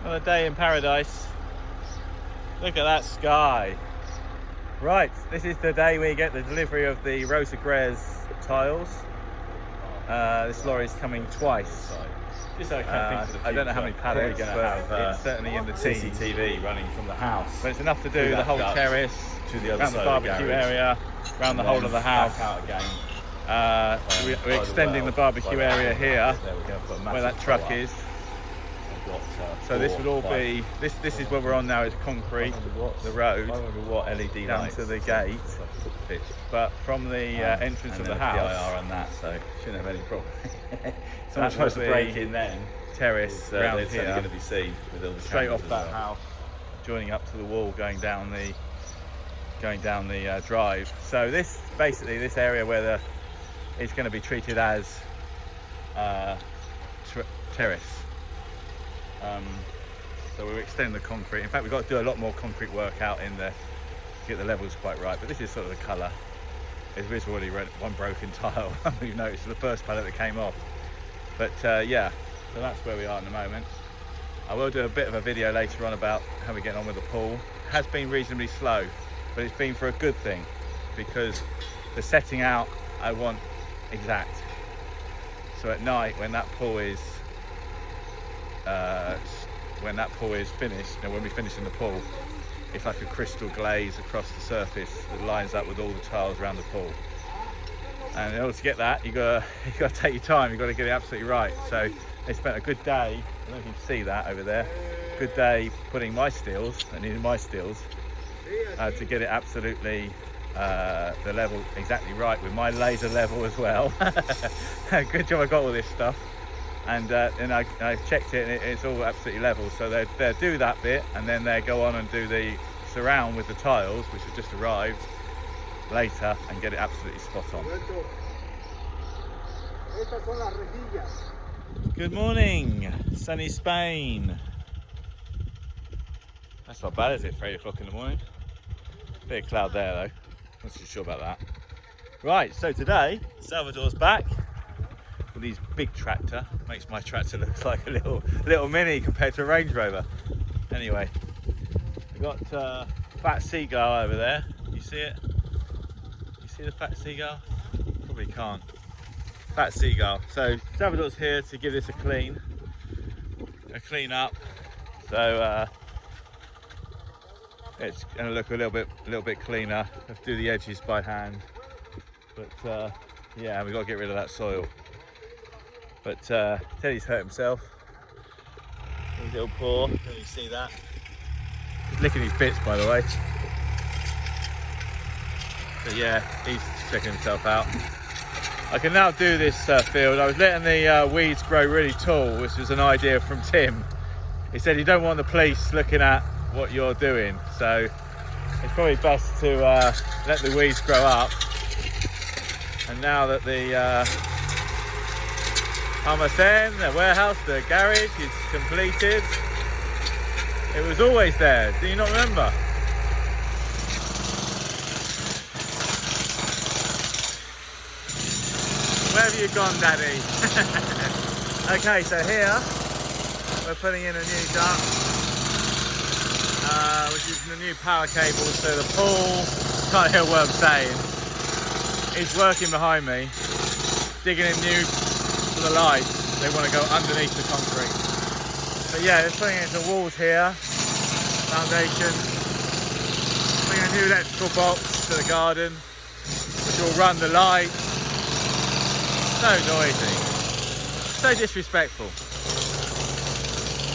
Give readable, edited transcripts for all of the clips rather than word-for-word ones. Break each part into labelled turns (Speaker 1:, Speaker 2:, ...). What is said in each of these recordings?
Speaker 1: Another day in paradise. Look at that sky. Right, this is the day we get the delivery of the Rosa Grez tiles. This lorry's coming twice.
Speaker 2: Just so I
Speaker 1: don't know how many pallets, but it's certainly in the team.
Speaker 2: CCTV running from the house.
Speaker 1: But it's enough to do the whole terrace,
Speaker 2: to the other
Speaker 1: around the barbecue area, around the whole of the house.
Speaker 2: Out again.
Speaker 1: We're extending the barbecue area here, where that truck is. So this would all be, this is what we're on now, is concrete, the road,
Speaker 2: what LED
Speaker 1: down
Speaker 2: lights
Speaker 1: to the gate. But from the entrance of the house,
Speaker 2: PIR on that, so shouldn't have any problem.
Speaker 1: Someone's supposed to break
Speaker 2: in then.
Speaker 1: Terrace around
Speaker 2: it's
Speaker 1: here,
Speaker 2: only going to be seen with all the
Speaker 1: straight off
Speaker 2: cameras
Speaker 1: that house, joining up to the wall, going down the drive. So this basically this area where it's going to be treated as terrace. So we'll extend the concrete. In fact, we've got to do a lot more concrete work out in there to get the levels quite right. But this is sort of the colour. There's already one broken tile. We've noticed the first pallet that came off. But yeah, so that's where we are at the moment. I will do a bit of a video later on about how we're getting on with the pool. It has been reasonably slow, but it's been for a good thing, because the setting out I want exact. So at night when that pool is finished, when we finish in the pool, it's like a crystal glaze across the surface that lines up with all the tiles around the pool. And in order to get that, you got to take your time. You've got to get it absolutely right. So they spent a good day. I don't know if you can see that over there. Good day putting my steels, I needed my steels, to get it absolutely the level exactly right with my laser level as well. Good job I got all this stuff. And I checked it, and it's all absolutely level. So they do that bit, and then they go on and do the surround with the tiles, which have just arrived later, and get it absolutely spot on. Good morning, sunny Spain. That's not bad, is it, for 8 o'clock in the morning? Bit of cloud there though, not too sure about that. Right, so today Salvador's back with his big tractor. Makes my tractor look like a little mini compared to a Range Rover. Anyway, we've got fat seagull over there. You see it? You see the fat seagull? Probably can't. Fat seagull. So Salvador's here to give this a clean up. So it's going to look a little bit cleaner. Let's do the edges by hand. But yeah, we've got to get rid of that soil. But Teddy's hurt himself. His little paw. Can you see that? He's licking his bits, by the way. But yeah, he's checking himself out. I can now do this field. I was letting the weeds grow really tall, which was an idea from Tim. He said you don't want the police looking at what you're doing, so it's probably best to let the weeds grow up. And now that the almacén, the warehouse, the garage is completed, it was always there. Do you not remember? Where have you gone, Daddy? Okay, so here we're putting in a new duct, which is the new power cable. So the pool, can't hear what I'm saying, is working behind me, digging in new for the lights. They want to go underneath the concrete. But yeah, they're putting in some walls here, foundation, putting a new electrical box to the garden, which will run the lights. So noisy, so disrespectful.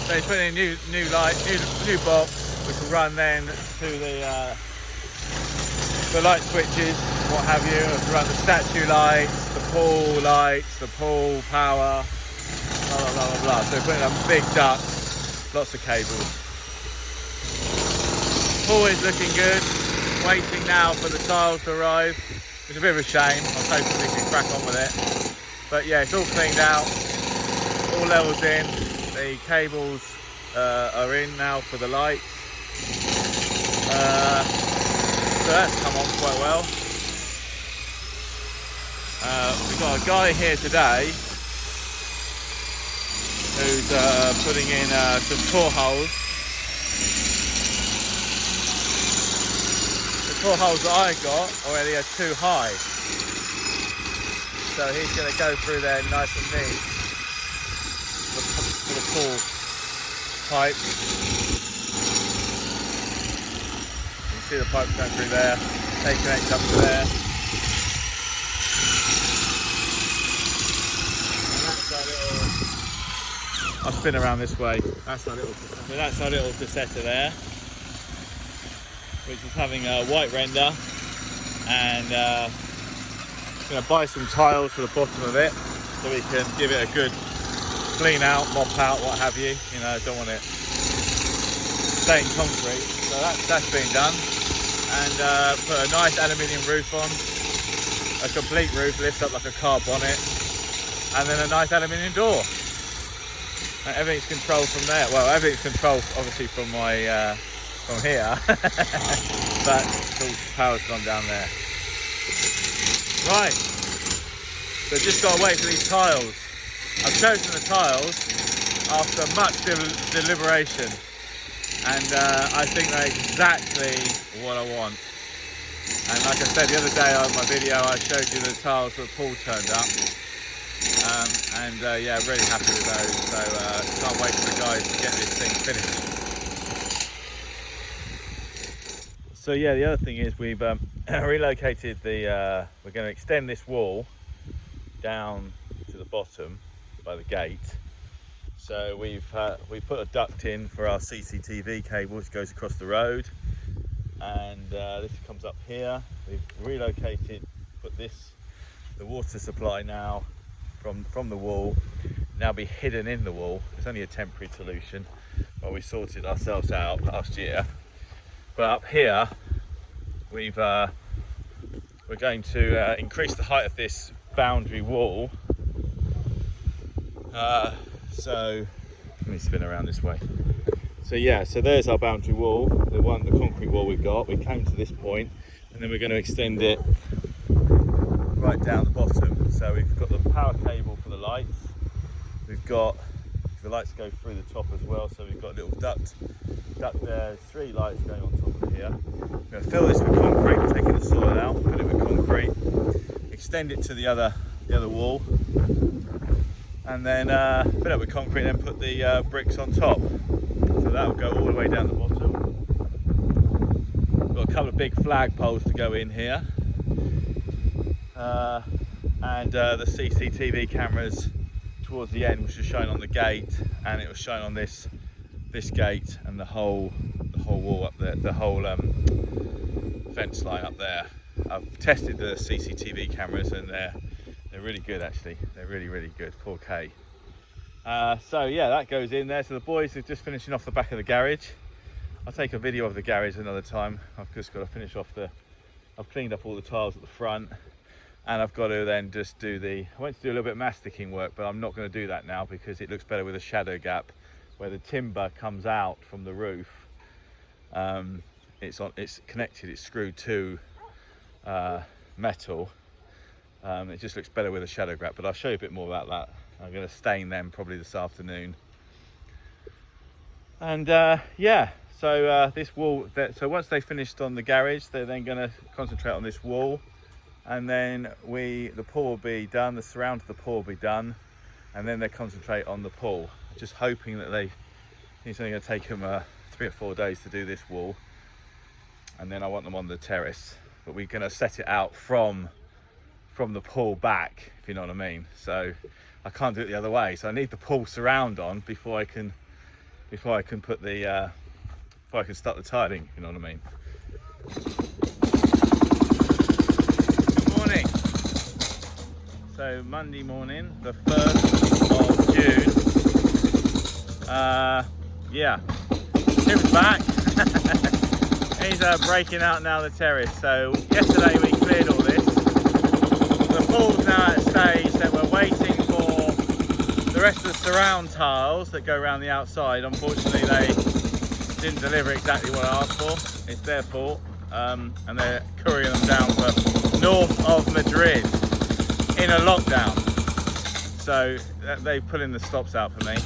Speaker 1: So he's putting in new light, new box, which will run then to the light switches, what have you, to run the statue lights, the pool power, blah blah blah blah blah. So we're putting a big duct, lots of cables. Pool is looking good. Waiting now for the tiles to arrive. It's a bit of a shame. I was hoping we could crack on with it. But yeah, it's all cleaned out, all levels in. The cables are in now for the lights. So that's come on quite well. We've got a guy here today who's putting in some core holes. The core holes that I got already are too high, so he's going to go through there nice and neat for the pool pipe. You can see the pipe going through there. They connect up to there. And that's our little, I'll spin around this way. That's our little cassetta there, which is having a white render, and going to buy some tiles for the bottom of it so we can give it a good clean out, mop out, what have you. You know, don't want it staying concrete. So that's been done. And put a nice aluminium roof on, a complete roof, lifts up like a car bonnet, and then a nice aluminium door. And everything's controlled from there. Well, everything's controlled obviously from my from here, but the power's gone down there. Right, so just got to wait for these tiles. I've chosen the tiles after much deliberation, and I think they're exactly what I want. And like I said the other day on my video, I showed you the tiles for the pool turned up, yeah, really happy with those. So can't wait for the guys to get this thing finished. So yeah, the other thing is we've relocated the. We're going to extend this wall down to the bottom by the gate. So we put a duct in for our CCTV cable, which goes across the road, and this comes up here. We've relocated, put the water supply now from the wall, now be hidden in the wall. It's only a temporary solution, but we sorted ourselves out last year. But up here, we're going to increase the height of this boundary wall. So let me spin around this way. So yeah, so there's our boundary wall, the concrete wall we've got. We came to this point, and then we're going to extend it right down the bottom. So we've got the power cable for the lights. We've got the lights go through the top as well. So we've got a little duct there. There's 3 lights going on top of here. We're going to fill this with concrete, taking the soil out, fill it with concrete, extend it to the other wall, and then fill it with concrete, and then put the bricks on top. So that will go all the way down the bottom. We've got a couple of big flag poles to go in here, and the CCTV cameras towards the end, which was shown on the gate, and it was shown on this gate and the whole wall up there, the whole fence line up there. I've tested the CCTV cameras, and they're really good actually. They're really good, 4K. So yeah, that goes in there. So the boys are just finishing off the back of the garage. I'll take a video of the garage another time. I've just got to finish off I've cleaned up all the tiles at the front, and I've got to then just I went to do a little bit of masticing work, but I'm not going to do that now because it looks better with a shadow gap where the timber comes out from the roof. It's connected, it's screwed to metal. It just looks better with a shadow gap, but I'll show you a bit more about that. I'm going to stain them probably this afternoon. And yeah, so this wall, so once they finished on the garage, they're then going to concentrate on this wall, and then the pool will be done, the surround of the pool will be done, and then they concentrate on the pool. Just hoping that it's only going to take them 3 or 4 days to do this wall, and then I want them on the terrace, but we're going to set it out from the pool back, if you know what I mean. So I can't do it the other way, so I need the pool surround on before I can put before I can start the tiling, if you know what I mean. Good morning. So Monday morning, the 1st of June. Yeah, Tim's back. He's breaking out now the terrace. So yesterday we cleared all this. The pool's now at a stage that we're waiting for the rest of the surround tiles that go around the outside. Unfortunately, they didn't deliver exactly what I asked for. It's their fault, and they're couriering them down for north of Madrid in a lockdown. So they've put in the stops out for me.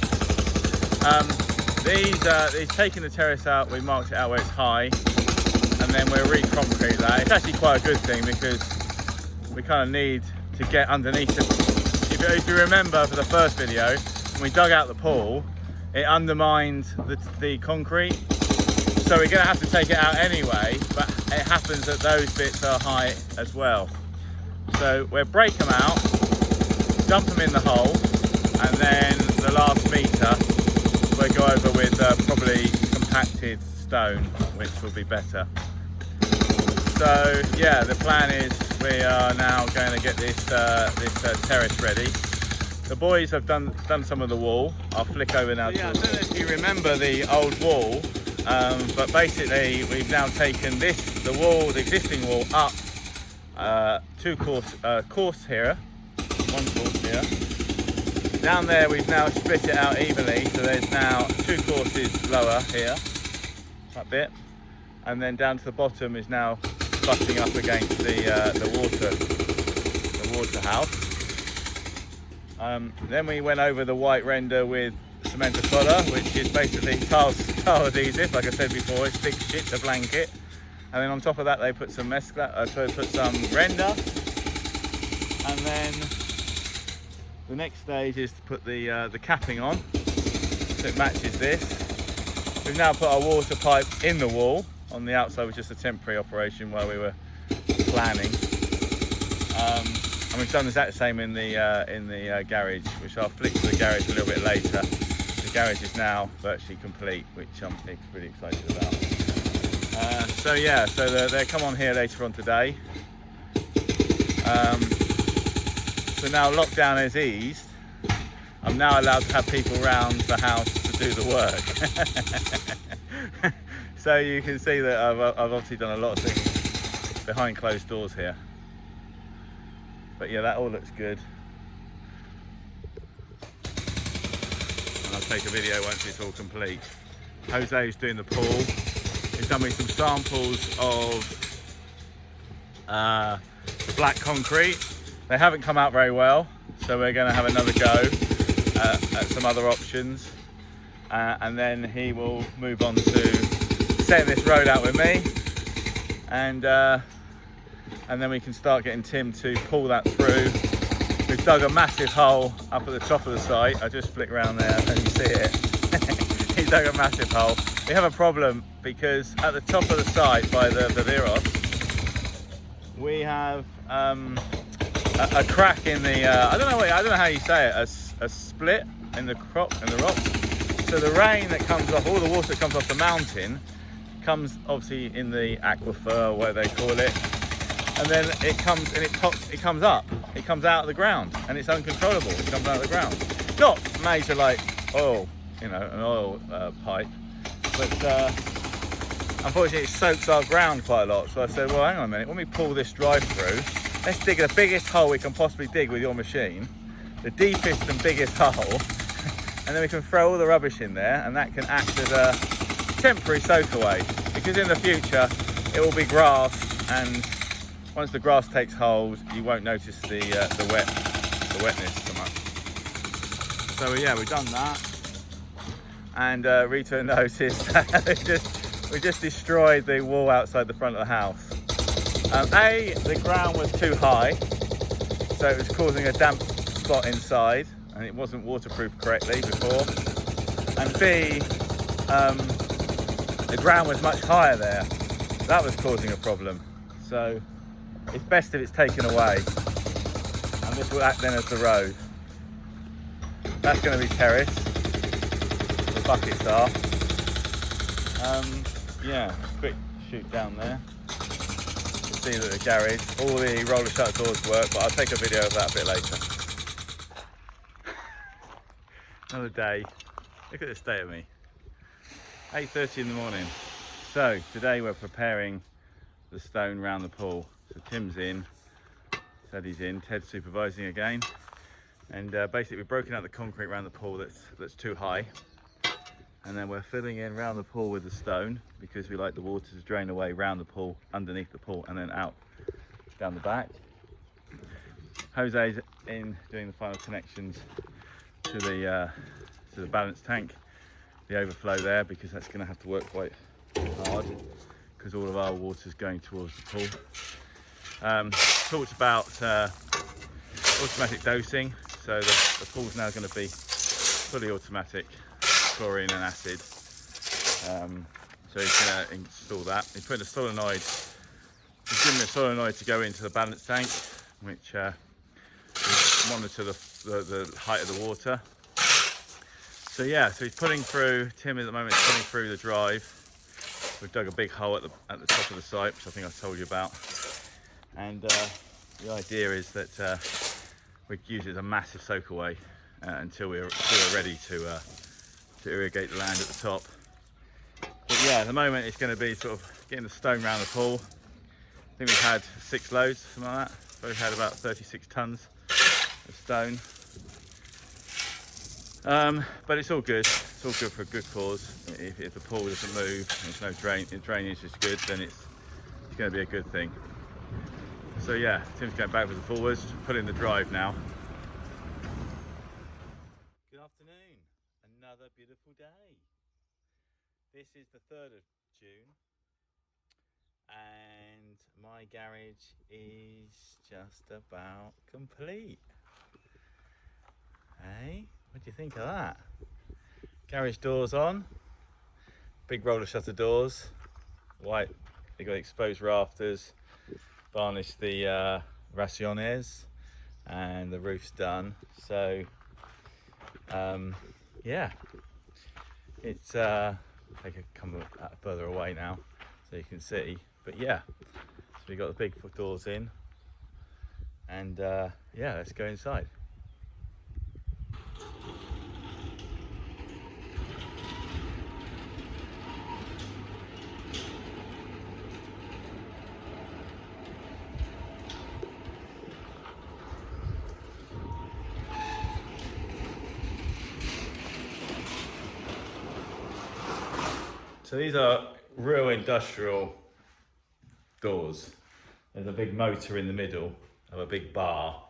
Speaker 1: He's taking the terrace out, we marked it out where it's high, and then we'll re-concrete that. It's actually quite a good thing because we kind of need to get underneath it. If you remember for the first video, when we dug out the pool, it undermined the concrete. So we're gonna have to take it out anyway, but it happens that those bits are high as well. So we'll break them out, dump them in the hole, and then the last metre we'll go over with probably compacted stone, which will be better. So yeah, the plan is we are now going to get this terrace ready. The boys have done some of the wall. I'll flick over now. Yeah, I don't know if you remember the old wall, but basically we've now taken the existing wall up two course here, one course here. Down there we've now split it out evenly, so there's now 2 courses lower here, that bit, and then down to the bottom is now butting up against the water house. Then we went over the white render with cement collar, which is basically tile adhesive. Like I said before, it's thick shit to blanket. And then on top of that, they put some put some render. And then the next stage is to put the capping on, so it matches this. We've now put our water pipe in the wall. On the outside was just a temporary operation while we were planning. And we've done the exact same in the garage, which I'll flick to the garage a little bit later. The garage is now virtually complete, which I'm really excited about. So yeah, so they'll come on here later on today. So now lockdown is eased. I'm now allowed to have people around the house to do the work. So you can see that I've obviously done a lot of things behind closed doors here. But yeah, that all looks good. And I'll take a video once it's all complete. Jose is doing the pool. He's done me some samples of the black concrete. They haven't come out very well, so we're going to have another go at some other options. And then he will move on to setting this road out with me. And then we can start getting Tim to pull that through. We've dug a massive hole up at the top of the site. I just flick around there and you see it. He dug a massive hole. We have a problem because at the top of the site by the Viveros, we have a crack in the I don't know how you say it, a split in the rocks. So the rain that comes off, all the water that comes off the mountain, comes obviously in the aquifer, or whatever they call it, and then it comes and it comes up, it comes out of the ground, and it's uncontrollable. It comes out of the ground. Not major like oil, you know, an oil pipe, but unfortunately it soaks our ground quite a lot. So I said, well, hang on a minute, when we pull this drive through, let's dig the biggest hole we can possibly dig with your machine, the deepest and biggest hole, and then we can throw all the rubbish in there, and that can act as a temporary soak away, because in the future it will be grass, and once the grass takes hold, you won't notice the wetness so much. So yeah, we've done that, and Rita noticed we just destroyed the wall outside the front of the house. The ground was too high, so it was causing a damp spot inside, and it wasn't waterproof correctly before. And B, the ground was much higher there. That was causing a problem. So it's best if it's taken away. And this will act then as the road. That's going to be terrace. The buckets are. Yeah, quick shoot down there. See that the garage, all the roller shutter doors work, but I'll take a video of that a bit later. Another day. Look at the state of me. 8:30 in the morning. So today we're preparing the stone round the pool. So Tim's in, said he's in, Ted's supervising again. And basically we've broken out the concrete around the pool that's too high. And then we're filling in round the pool with the stone, because we like the water to drain away round the pool, underneath the pool, and then out down the back. Jose's in doing the final connections to the balance tank, the overflow there, because that's going to have to work quite hard because all of our water is going towards the pool. Talked about automatic dosing, so the pool's now going to be fully automatic, chlorine and acid. So he's going to install that. He's putting a solenoid, he's giving me a solenoid to go into the balance tank, which will monitor the height of the water. So yeah, so he's putting through, Tim at the moment is putting through the drive. We've dug a big hole at the top of the site, which I think I told you about. And the idea is that we use it as a massive soak away until we're ready to irrigate the land at the top. But yeah, at the moment it's going to be sort of getting the stone around the pool. I think we've had 6 loads, something like that. So we've had about 36 tons of stone. But it's all good. It's all good for a good cause. If the pool doesn't move, there's no drainage is good, then it's going to be a good thing. So yeah, Tim's going backwards and forwards, put in the drive now. Good afternoon, another beautiful day. This is the 3rd of June, and my garage is just about complete. Hey, what do you think of that? Garage doors on, big roller shutter doors, white, they got exposed rafters, varnished the raciones, and the roof's done. So yeah, it's I could come further away now so you can see, but yeah, so we got the big doors in, and yeah, let's go inside. So these are real industrial doors. There's a big motor in the middle of a big bar.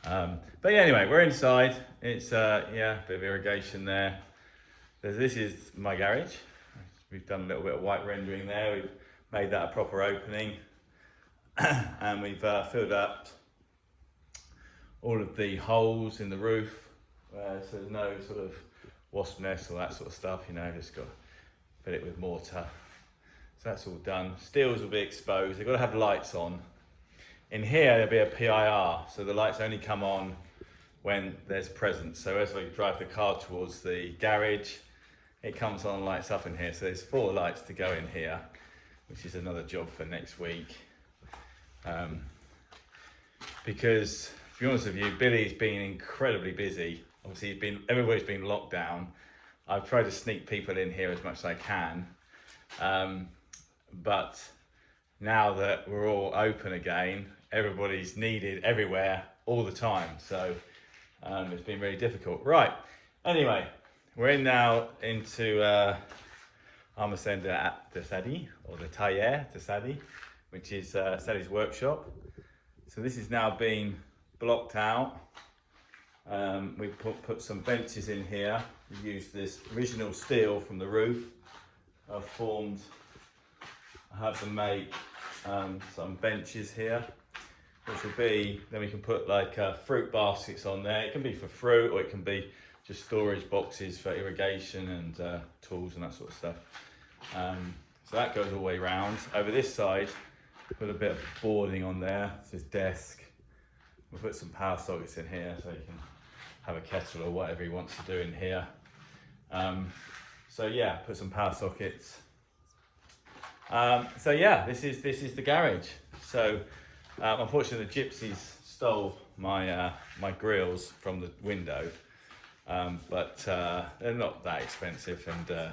Speaker 1: But yeah, anyway, we're inside. It's yeah, a bit of irrigation there. This is my garage. We've done a little bit of white rendering there. We've made that a proper opening. And we've filled up all of the holes in the roof. So there's no sort of wasp nest or that sort of stuff, you know, just got fill it with mortar. So that's all done. Steels will be exposed. They've got to have lights on. In here there'll be a PIR, so the lights only come on when there's presence. So as we drive the car towards the garage, it comes on and lights up in here. So there's 4 lights to go in here, which is another job for next week. Because to be honest with you, Billy's been incredibly busy. Obviously everybody's been locked down. I've tried to sneak people in here as much as I can, but now that we're all open again, everybody's needed everywhere all the time, so it's been really difficult. Right, anyway, we're in now into Armacenda de Sadi, or the Taller de Sadi, which is Sadi's workshop. So this is now being blocked out. We put some benches in here. We used this original steel from the roof. I have them make some benches here, which will be, then we can put like fruit baskets on there. It can be for fruit, or it can be just storage boxes for irrigation and tools and that sort of stuff. So that goes all the way around. Over this side, put a bit of boarding on there. This is desk. We'll put some power sockets in here so you can have a kettle or whatever he wants to do in here. So yeah, put some power sockets. So yeah, this is the garage. So unfortunately the gypsies stole my my grills from the window, but they're not that expensive, and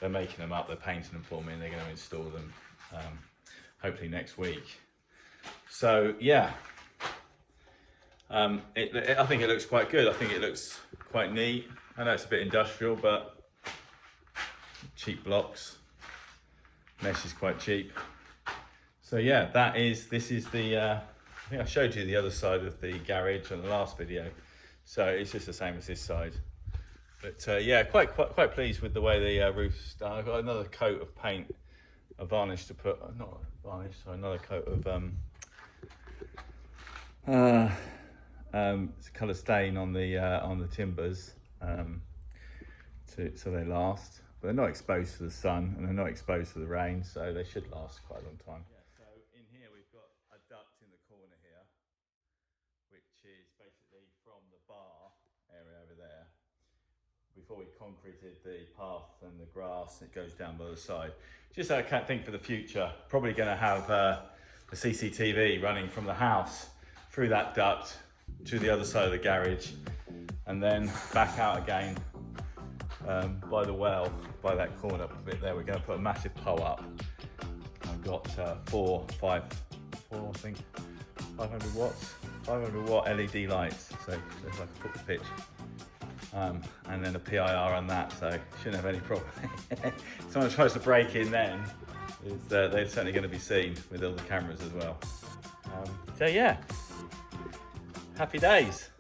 Speaker 1: they're making them up, they're painting them for me, and they're going to install them hopefully next week. So yeah, I think it looks quite good. I think it looks quite neat. I know it's a bit industrial, but cheap blocks. Mesh is quite cheap. So yeah, this is the, I think I showed you the other side of the garage on the last video. So it's just the same as this side. But yeah, quite pleased with the way the roof's done. I've got another coat of paint, a varnish to put, not varnish, so another coat of it's a colour stain on the timbers, so they last. But they're not exposed to the sun and they're not exposed to the rain, so they should last quite a long time. Yeah, so in here we've got a duct in the corner here, which is basically from the bar area over there. Before we concreted the path and the grass, it goes down by the side. Just so I can't think for the future, probably going to have the CCTV running from the house through that duct to the other side of the garage, and then back out again by the well, by that corner bit there. We're going to put a massive pole up. I've got 500 watts, 500 watt LED lights, so there's like a football pitch. And then a PIR on that, so shouldn't have any problem. If someone tries to break in then, they're certainly going to be seen with all the cameras as well. So yeah, happy days.